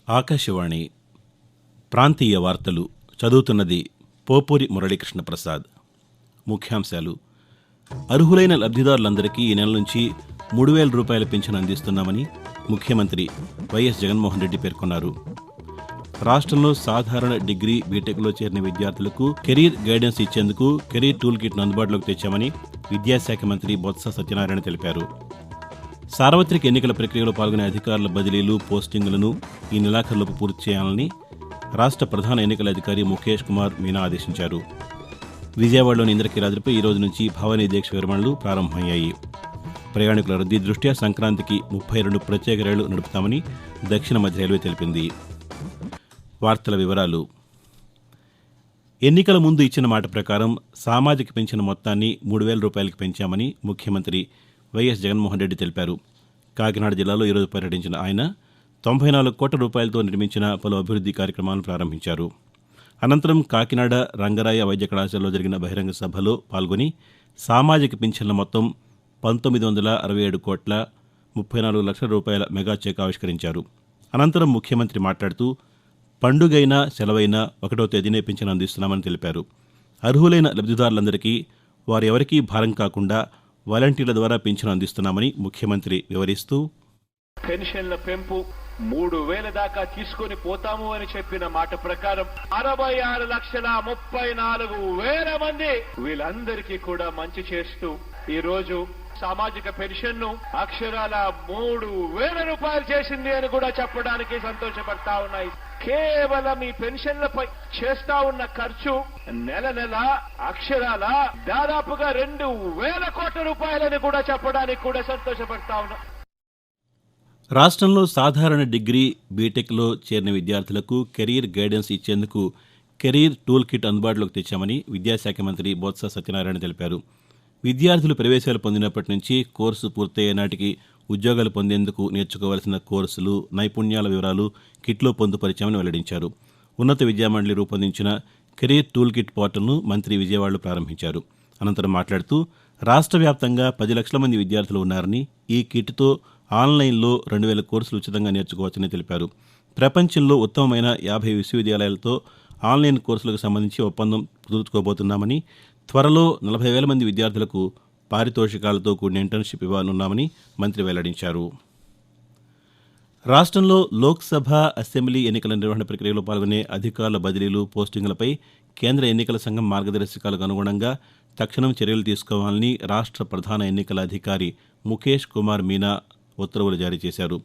ఆకాశవాణి ప్రాంతీయ వార్తలు చదువుతున్నది పోపూరి మురళీకృష్ణ ప్రసాద్. ముఖ్యాంశాలు. అర్హులైన లబ్ధిదారులందరికీ ఈ నెల నుంచి 3,000 రూపాయల పింఛను అందిస్తున్నామని ముఖ్యమంత్రి వైఎస్ జగన్మోహన్ రెడ్డి పేర్కొన్నారు. రాష్ట్రంలో సాధారణ డిగ్రీ, బీటెక్లో చేరిన విద్యార్థులకు కెరీర్ గైడెన్స్ ఇచ్చేందుకు కెరీర్ టూల్ కిట్ను అందుబాటులోకి తెచ్చామని విద్యాశాఖ మంత్రి బొత్స సత్యనారాయణ తెలిపారు. సార్వత్రిక ఎన్నికల ప్రక్రియలో పాల్గొనే అధికారుల బదిలీలు, పోస్టింగులను ఈ నెలాఖరులోపు పూర్తి చేయాలని రాష్ట్ర ప్రధాన ఎన్నికల అధికారి ముఖేష్ కుమార్ మీనా ఆదేశించారు. విజయవాడలోని ఇంద్రకీలాద్రిపై ఈ రోజు నుంచి భవానీ దీక్ష విరమణలు ప్రారంభమయ్యాయి. ప్రయాణికుల రద్దీ దృష్ట్యా సంక్రాంతికి 32 ప్రత్యేక రైళ్లు నడుపుతామని దక్షిణ మధ్య రైల్వే తెలిపింది. వార్తల వివరాలు. ఎన్నికల ముందు ఇచ్చిన మాట ప్రకారం సామాజిక పింఛను మొత్తాన్ని 3,000 రూపాయలకు పెంచామని ముఖ్యమంత్రి వైఎస్ జగన్మోహన్ రెడ్డి తెలిపారు. కాకినాడ జిల్లాలో ఈరోజు పర్యటించిన ఆయన 94 కోట్ల రూపాయలతో నిర్మించిన పలు అభివృద్ది కార్యక్రమాలను ప్రారంభించారు. అనంతరం కాకినాడ రంగరాయ వైద్య కళాశాలలో జరిగిన బహిరంగ సభలో పాల్గొని సామాజిక పింఛన్ల మొత్తం 1,967 కోట్ల 34 లక్షల రూపాయల మెగా చెక్ ఆవిష్కరించారు. అనంతరం ముఖ్యమంత్రి మాట్లాడుతూ పండుగైనా సెలవైనా 1వ తేదీనే పింఛను అందిస్తున్నామని తెలిపారు. అర్హులైన లబ్ధిదారులందరికీ వారెవరికీ భారం కాకుండా వాలంటీర్ల ద్వారా పింఛను అందిస్తున్నామని ముఖ్యమంత్రి వివరిస్తూ, పెన్షన్ల పెంపు 3,000 దాకా తీసుకొని పోతాము అని చెప్పిన మాట ప్రకారం 66,34,000 మంది వీళ్ళందరికీ కూడా మంచి చేస్తూ ఈ రోజు సామాజిక పెన్షన్ ను అక్షరాల 3,000 రూపాయలు చేసింది అని కూడా చెప్పడానికి సంతోషపడతా ఉన్నాయి. కేవలం ఈ పెన్షన్లపై చేస్తా ఉన్న ఖర్చు నెల నెల అక్షరాల దాదాపుగా 2,000 కోట్ల రూపాయలని కూడా చెప్పడానికి కూడా సంతోషపడతా ఉన్నా. రాష్ట్రంలో సాధారణ డిగ్రీ, బీటెక్లో చేరిన విద్యార్థులకు కెరీర్ గైడెన్స్ ఇచ్చేందుకు కెరీర్ టూల్ కిట్ అందుబాటులోకి తెచ్చామని విద్యాశాఖ మంత్రి బొత్స సత్యనారాయణ తెలిపారు. విద్యార్థులు ప్రవేశాలు పొందినప్పటి నుంచి కోర్సు పూర్తయ్యే నాటికి ఉద్యోగాలు పొందేందుకు నేర్చుకోవాల్సిన కోర్సులు, నైపుణ్యాల వివరాలు కిట్లో పొందుపరిచామని వెల్లడించారు. ఉన్నత విద్యామండలి రూపొందించిన కెరీర్ టూల్ కిట్ పోర్టల్ను మంత్రి విజయవాడలో ప్రారంభించారు. అనంతరం మాట్లాడుతూ రాష్ట్ర వ్యాప్తంగా 10 లక్షల మంది విద్యార్థులు ఉన్నారని, ఈ కిట్తో ఆన్లైన్లో 2,000 కోర్సులు ఉచితంగా నేర్చుకోవచ్చని తెలిపారు. ప్రపంచంలో ఉత్తమమైన 50 విశ్వవిద్యాలయాలతో ఆన్లైన్ కోర్సులకు సంబంధించి ఒప్పందం కుదుర్చుకోబోతున్నామని, త్వరలో 40,000 మంది విద్యార్థులకు పారితోషికాలతో కూడిన ఇంటర్న్షిప్ ఇవ్వనున్నామని మంత్రి వెల్లడించారు. రాష్ట్రంలో లోక్సభ, అసెంబ్లీ ఎన్నికల నిర్వహణ ప్రక్రియలో పాల్గొనే అధికారుల బదిలీలు, పోస్టింగులపై కేంద్ర ఎన్నికల సంఘం మార్గదర్శకాలకు అనుగుణంగా తక్షణం చర్యలు తీసుకోవాలని రాష్ట్ర ప్రధాన ఎన్నికల అధికారి ముఖేష్ కుమార్ మీనా ఉత్తర్వులు జారీ చేశారు.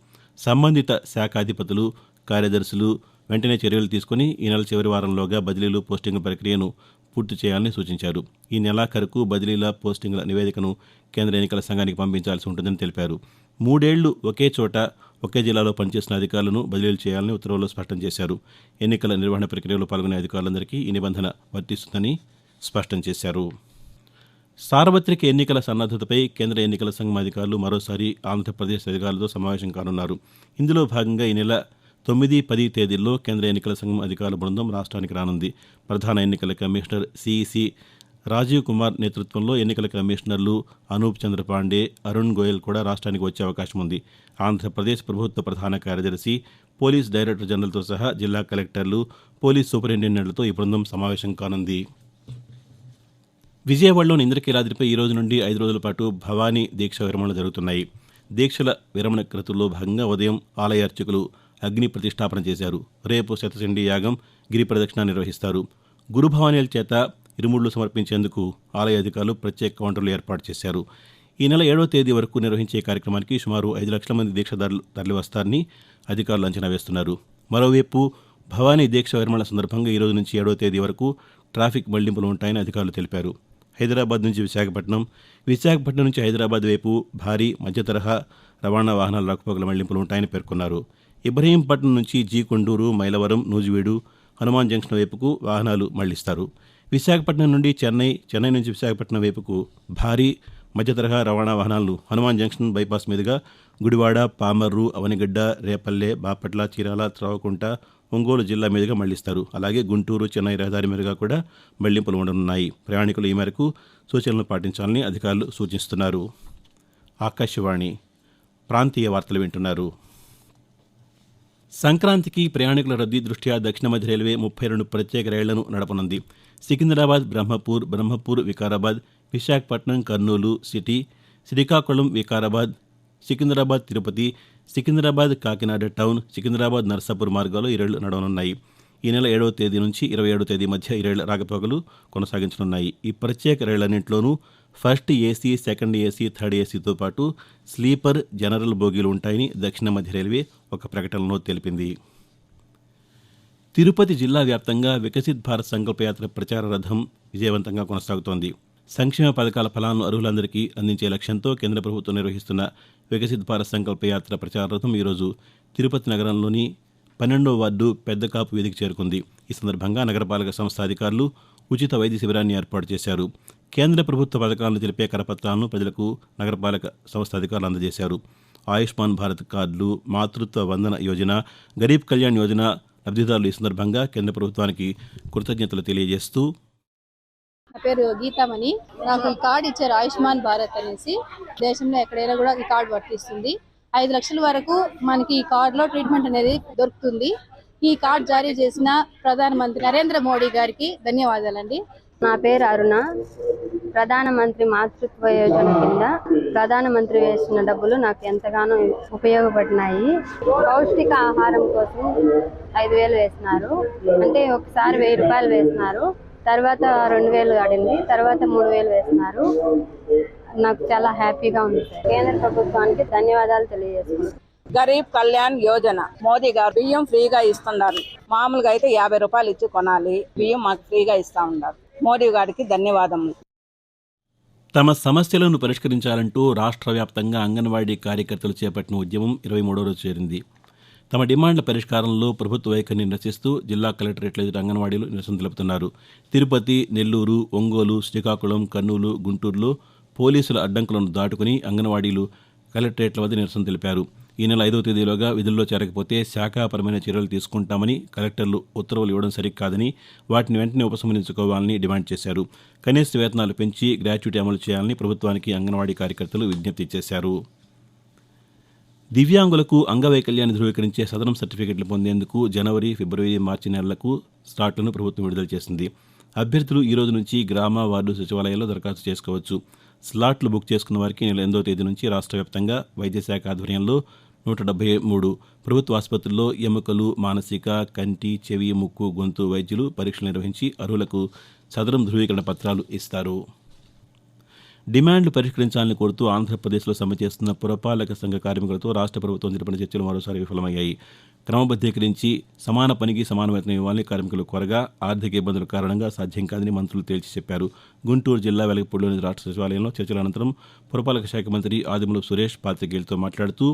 సంబంధిత శాఖాధిపతులు, కార్యదర్శులు వెంటనే చర్యలు తీసుకుని ఈ నెల చివరి వారంలోగా బదిలీలు, పోస్టింగ్ ప్రక్రియను పూర్తి చేయాలని సూచించారు. ఈ నెలాఖరుకు బదిలీల, పోస్టింగ్ల నివేదికను కేంద్ర ఎన్నికల సంఘానికి పంపించాల్సి ఉంటుందని తెలిపారు. 3 ఏళ్లు ఒకే చోట, ఒకే జిల్లాలో పనిచేసిన అధికారులను బదిలీలు చేయాలని ఉత్తర్వుల్లో స్పష్టం చేశారు. ఎన్నికల నిర్వహణ ప్రక్రియలో పాల్గొనే అధికారులందరికీ ఈ నిబంధన వర్తిస్తుందని స్పష్టం చేశారు. సార్వత్రిక ఎన్నికల సన్నద్దతపై కేంద్ర ఎన్నికల సంఘం అధికారులు మరోసారి ఆంధ్రప్రదేశ్ అధికారులతో సమావేశం కానున్నారు. ఇందులో భాగంగా ఈ నెల 9, 10 తేదీల్లో కేంద్ర ఎన్నికల సంఘం అధికారుల బృందం రాష్ట్రానికి రానుంది. ప్రధాన ఎన్నికల కమిషనర్ సిఈసి రాజీవ్ కుమార్ నేతృత్వంలో ఎన్నికల కమిషనర్లు అనూప్ చంద్ర పాండే, అరుణ్ గోయల్ కూడా రాష్ట్రానికి వచ్చే అవకాశం ఉంది. ఆంధ్రప్రదేశ్ ప్రభుత్వ ప్రధాన కార్యదర్శి, పోలీస్ డైరెక్టర్ జనరల్తో సహా జిల్లా కలెక్టర్లు, పోలీస్ సూపరింటెండెంట్లతో ఈ బృందం సమావేశం కానుంది. విజయవాడలోని ఇంద్రకీలాద్రిపై ఈ రోజు నుండి 5 రోజుల పాటు భవానీ దీక్ష విరమణలు జరుగుతున్నాయి. దీక్షల విరమణ క్రతుల్లో భాగంగా ఉదయం ఆలయ అర్చకులు అగ్ని ప్రతిష్టాపన చేశారు. రేపు శతచండీ యాగం, గిరి ప్రదక్షిణ నిర్వహిస్తారు. గురు భవానీల చేత ఇరుముళ్లు సమర్పించేందుకు ఆలయ అధికారులు ప్రత్యేక కౌంటర్లు ఏర్పాటు చేశారు. ఈ నెల 7వ తేదీ వరకు నిర్వహించే కార్యక్రమానికి సుమారు 5 లక్షల మంది దీక్షదారులు తరలివస్తారని అధికారులు అంచనా వేస్తున్నారు. మరోవైపు భవానీ దీక్ష విరమణ సందర్భంగా ఈ రోజు నుంచి 7వ తేదీ వరకు ట్రాఫిక్ మళ్లింపులు ఉంటాయని అధికారులు తెలిపారు. హైదరాబాద్ నుంచి విశాఖపట్నం, విశాఖపట్నం నుంచి హైదరాబాద్ వైపు భారీ, మధ్య తరహా రవాణా వాహనాల రాకపోకల మళ్లింపులు ఉంటాయని పేర్కొన్నారు. ఇబ్రహీంపట్నం నుంచి కొండూరు, మైలవరం, నూజివీడు, హనుమాన్ జంక్షన్ వైపుకు వాహనాలు మళ్లిస్తారు. విశాఖపట్నం నుండి చెన్నై, చెన్నై నుంచి విశాఖపట్నం వైపుకు భారీ, మధ్య తరహా రవాణా వాహనాలను హనుమాన్ జంక్షన్ బైపాస్ మీదుగా గుడివాడ, పామర్రు, అవనిగడ్డ, రేపల్లె, బాపట్ల, చీరాల, త్రావకుంట, ఒంగోలు జిల్లా మీదుగా మళ్లిస్తారు. అలాగే గుంటూరు, చెన్నై రహదారి మీదుగా కూడా మళ్లింపులు ఉండనున్నాయి. ప్రయాణికులు ఈ మేరకు సూచనలు పాటించాలని అధికారులు సూచిస్తున్నారు. ఆకాశవాణి ప్రాంతీయ వార్తలు వింటున్నారు. సంక్రాంతికి ప్రయాణికుల రద్దీ దృష్ట్యా దక్షిణ మధ్య రైల్వే 32 ప్రత్యేక రైళ్లను నడపనుంది. సికింద్రాబాద్ బ్రహ్మపూర్, బ్రహ్మపూర్ వికారాబాద్, విశాఖపట్నం కర్నూలు సిటీ, శ్రీకాకుళం వికారాబాద్, సికింద్రాబాద్ తిరుపతి, సికింద్రాబాద్ కాకినాడ టౌన్, సికింద్రాబాద్ నర్సాపూర్ మార్గాల్లో ఈ రైళ్లు నడవనున్నాయి. ఈ నెల 7వ తేదీ నుంచి 27వ తేదీ మధ్య ఈ రైళ్ల రాకపోకలు కొనసాగించనున్నాయి. ఈ ప్రత్యేక రైళ్లన్నింటిలోనూ first AC, second AC, third ఏసీతో పాటు స్లీపర్, జనరల్ బోగీలు ఉంటాయని దక్షిణ మధ్య రైల్వే ఒక ప్రకటనలో తెలిపింది. తిరుపతి జిల్లా వ్యాప్తంగా వికసిత్ భారత్ సంకల్పయాత్ర ప్రచార రథం విజయవంతంగా కొనసాగుతోంది. సంక్షేమ పథకాల ఫలాలను అర్హులందరికీ అందించే లక్ష్యంతో కేంద్ర ప్రభుత్వం నిర్వహిస్తున్న వికసిత్ భారత్ సంకల్పయాత్ర ప్రచార రథం ఈరోజు తిరుపతి నగరంలోని 12వ వార్డు పెద్దకాపు వేదిక చేరుకుంది. ఈ సందర్భంగా నగరపాలక సంస్థ అధికారులు ఉచిత వైద్య శిబిరాన్ని ఏర్పాటు చేశారు. కేంద్ర ప్రభుత్వ పథకాలను తెలిపే కరపత్రాలను ప్రజలకు నగరపాలక సంస్థ అధికారులు అందజేశారు. ఆయుష్మాన్ భారత్ కార్డులు, మాతృత్వ వందన యోజన, గరీబ్ కళ్యాణ్ యోజన లబ్ధిదారులు ఈ సందర్భంగా కేంద్ర ప్రభుత్వానికి కృతజ్ఞతలు తెలియజేస్తూ, నా పేరు గీతామణి. నాకు ఈ కార్డు ఇచ్చారు ఆయుష్మాన్ భారత్ అనేసి. దేశంలో ఎక్కడైనా కూడా ఈ కార్డు వర్తిస్తుంది. 5 లక్షల వరకు మనకి ఈ కార్డులో ట్రీట్మెంట్ అనేది దొరుకుతుంది. ఈ కార్డు జారీ చేసిన ప్రధానమంత్రి నరేంద్ర మోడీ గారికి ధన్యవాదాలండి. నా పేరు అరుణ. ప్రధానమంత్రి మాతృత్వ యోజన కింద ప్రధానమంత్రి వేసిన డబ్బులు నాకు ఎంతగానో ఉపయోగపడినాయి. పౌష్టిక ఆహారం కోసం 5,000 వేసినారు. అంటే ఒకసారి 1,000 రూపాయలు వేసినారు, తర్వాత 2,000 ఆడింది, తర్వాత 3,000 వేసినారు. నాకు చాలా హ్యాపీగా ఉంది సార్. కేంద్ర ప్రభుత్వానికి ధన్యవాదాలు తెలియజేస్తున్నాను. గరీబ్ కళ్యాణ్ యోజన మోదీ గారు బియ్యం ఫ్రీగా ఇస్తున్నారు. మామూలుగా అయితే 50 రూపాయలు ఇచ్చి కొనాలి, బియ్యం మాకు ఫ్రీగా ఇస్తా ఉన్నారు. మోదీ గారికి ధన్యవాదములు. తమ సమస్యలను పరిష్కరించాలంటూ రాష్ట్ర వ్యాప్తంగా అంగన్వాడీ కార్యకర్తలు చేపట్టిన ఉద్యమం 23వ రోజు చేరింది. తమ డిమాండ్ల పరిష్కారంలో ప్రభుత్వ వైఖరిని నిరసిస్తూ జిల్లా కలెక్టరేట్ల ఎదుట అంగన్వాడీలు నిరసన తెలుపుతున్నారు. తిరుపతి, నెల్లూరు, ఒంగోలు, శ్రీకాకుళం, కర్నూలు, గుంటూరులో పోలీసుల అడ్డంకులను దాటుకుని అంగన్వాడీలు కలెక్టరేట్ల వద్ద నిరసన తెలిపారు. ఈ నెల 5వ తేదీలోగా విధుల్లో చేరకపోతే శాఖాపరమైన చర్యలు తీసుకుంటామని కలెక్టర్లు ఉత్తర్వులు ఇవ్వడం సరికాదని, వాటిని వెంటనే ఉపసంహరించుకోవాలని డిమాండ్ చేశారు. కనీస వేతనాలు పెంచి గ్రాట్యుటీ అమలు చేయాలని ప్రభుత్వానికి అంగన్వాడీ కార్యకర్తలు విజ్ఞప్తి చేశారు. దివ్యాంగులకు అంగవైకల్యాన్ని ధృవీకరించే సదరం సర్టిఫికెట్లు పొందేందుకు జనవరి, ఫిబ్రవరి, మార్చి నెలలకు స్లాట్లను ప్రభుత్వం విడుదల చేసింది. అభ్యర్థులు ఈ రోజు నుంచి గ్రామ, వార్డు సచివాలయాల్లో దరఖాస్తు చేసుకోవచ్చు. స్లాట్లు బుక్ చేసుకున్న వారికి నెల 8వ తేదీ నుంచి రాష్ట్ర వ్యాప్తంగా వైద్యశాఖ ఆధ్వర్యంలో 173 ప్రభుత్వ ఆసుపత్రుల్లో ఎముకలు, మానసిక, కంటి, చెవి, ముక్కు, గొంతు వైద్యులు పరీక్షలు నిర్వహించి అర్హులకు సదరం ధృవీకరణ పత్రాలు ఇస్తారు. డిమాండ్లు పరిష్కరించాలని కోరుతూ ఆంధ్రప్రదేశ్లో సమ్మె చేస్తున్న పురపాలక సంఘ కార్మికులతో రాష్ట్ర ప్రభుత్వం జరిపిన చర్చలు మరోసారి విఫలమయ్యాయి. క్రమబద్దీకరించి సమాన పనికి సమాన వేతనం ఇవ్వాలని కార్మికులు కోరగా ఆర్థిక ఇబ్బందుల కారణంగా సాధ్యం కాదని మంత్రులు తేల్చి చెప్పారు. గుంటూరు జిల్లా వెలగపూడిలోని రాష్ట్ర సచివాలయంలో చర్చల అనంతరం పురపాలక శాఖ మంత్రి ఆదిమూలపు సురేష్ పాతికేయులతో మాట్లాడుతూ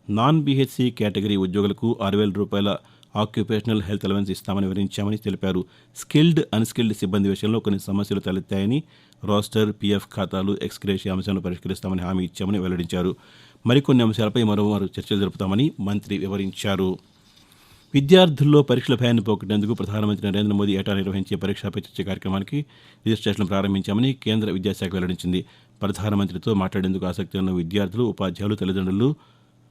నాన్ బీహెచ్సీ కేటగిరీ ఉద్యోగులకు 6,000 రూపాయల ఆక్యుపేషనల్ హెల్త్ అలవెన్స్ ఇస్తామని వివరించామని తెలిపారు. స్కిల్డ్, అన్స్కిల్డ్ సిబ్బంది విషయంలో కొన్ని సమస్యలు తలెత్తాయని, రోస్టర్, పీఎఫ్ ఖాతాలు, ఎక్స్గ్రేషియా అంశాలను పరిష్కరిస్తామని హామీ ఇచ్చామని వెల్లడించారు. మరికొన్ని అంశాలపై మరోమారు చర్చలు జరుపుతామని మంత్రి వివరించారు. విద్యార్థుల్లో పరీక్షల భయాన్ని పోగొట్టేందుకు ప్రధానమంత్రి నరేంద్ర మోదీ ఏటా నిర్వహించే పరీక్షా పే చర్చ కార్యక్రమానికి రిజిస్ట్రేషన్లు ప్రారంభించామని కేంద్ర విద్యాశాఖ వెల్లడించింది. ప్రధానమంత్రితో మాట్లాడేందుకు ఆసక్తి ఉన్న విద్యార్థులు, ఉపాధ్యాయులు, తల్లిదండ్రులు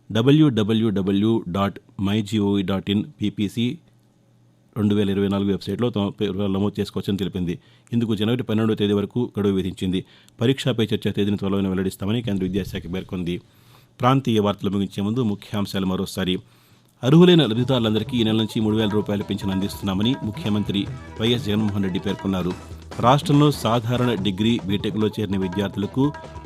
www.mygov.in PPC2024 వెబ్సైట్లో తమ పేరు నమోదు చేసుకోవచ్చని తెలిపింది. ఇందుకు జనవరి 12వ తేదీ వరకు గడువు విధించింది. పరీక్షాపై చర్చ తేదీని త్వరలోనే వెల్లడిస్తామని కేంద్ర విద్యాశాఖ పేర్కొంది. ప్రాంతీయ వార్తలు ముగించే ముందు ముఖ్యాంశాలు మరోసారి. అర్హులైన లబ్ధిదారులందరికీ ఈ నెల నుంచి 3,000 రూపాయల పింఛను అందిస్తున్నామని ముఖ్యమంత్రి వైఎస్ జగన్మోహన్ రెడ్డి పేర్కొన్నారు. రాష్ట్రంలో సాధారణ డిగ్రీ, బీటెక్లో చేరిన విద్యార్థులకు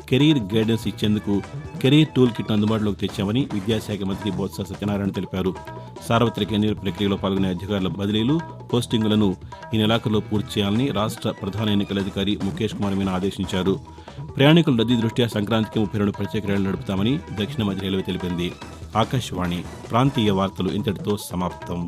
కెరీర్ గైడెన్స్ ఇచ్చేందుకు కెరీర్ టూల్ కిట్ అందుబాటులోకి తెచ్చామని విద్యాశాఖ మంత్రి బొత్స సత్యనారాయణ తెలిపారు. సార్వత్రిక ఎన్నికల ప్రక్రియలో పాల్గొనే అధికారుల బదిలీలు, పోస్టింగులను ఈ నెలాఖరులో పూర్తి చేయాలని రాష్ట్ర ప్రధాన ఎన్నికల అధికారి ముఖేష్ కుమార్ మీనా ఆదేశించారు. ప్రయాణికుల రద్దీ దృష్ట్యా సంక్రాంతికి 32 ప్రత్యేక రైళ్లు నడుపుతామని దక్షిణ మధ్య రైల్వే తెలిపింది. ఆకాశవాణి ప్రాంతీయ వార్తలు ఇంతటితో సమాప్తం.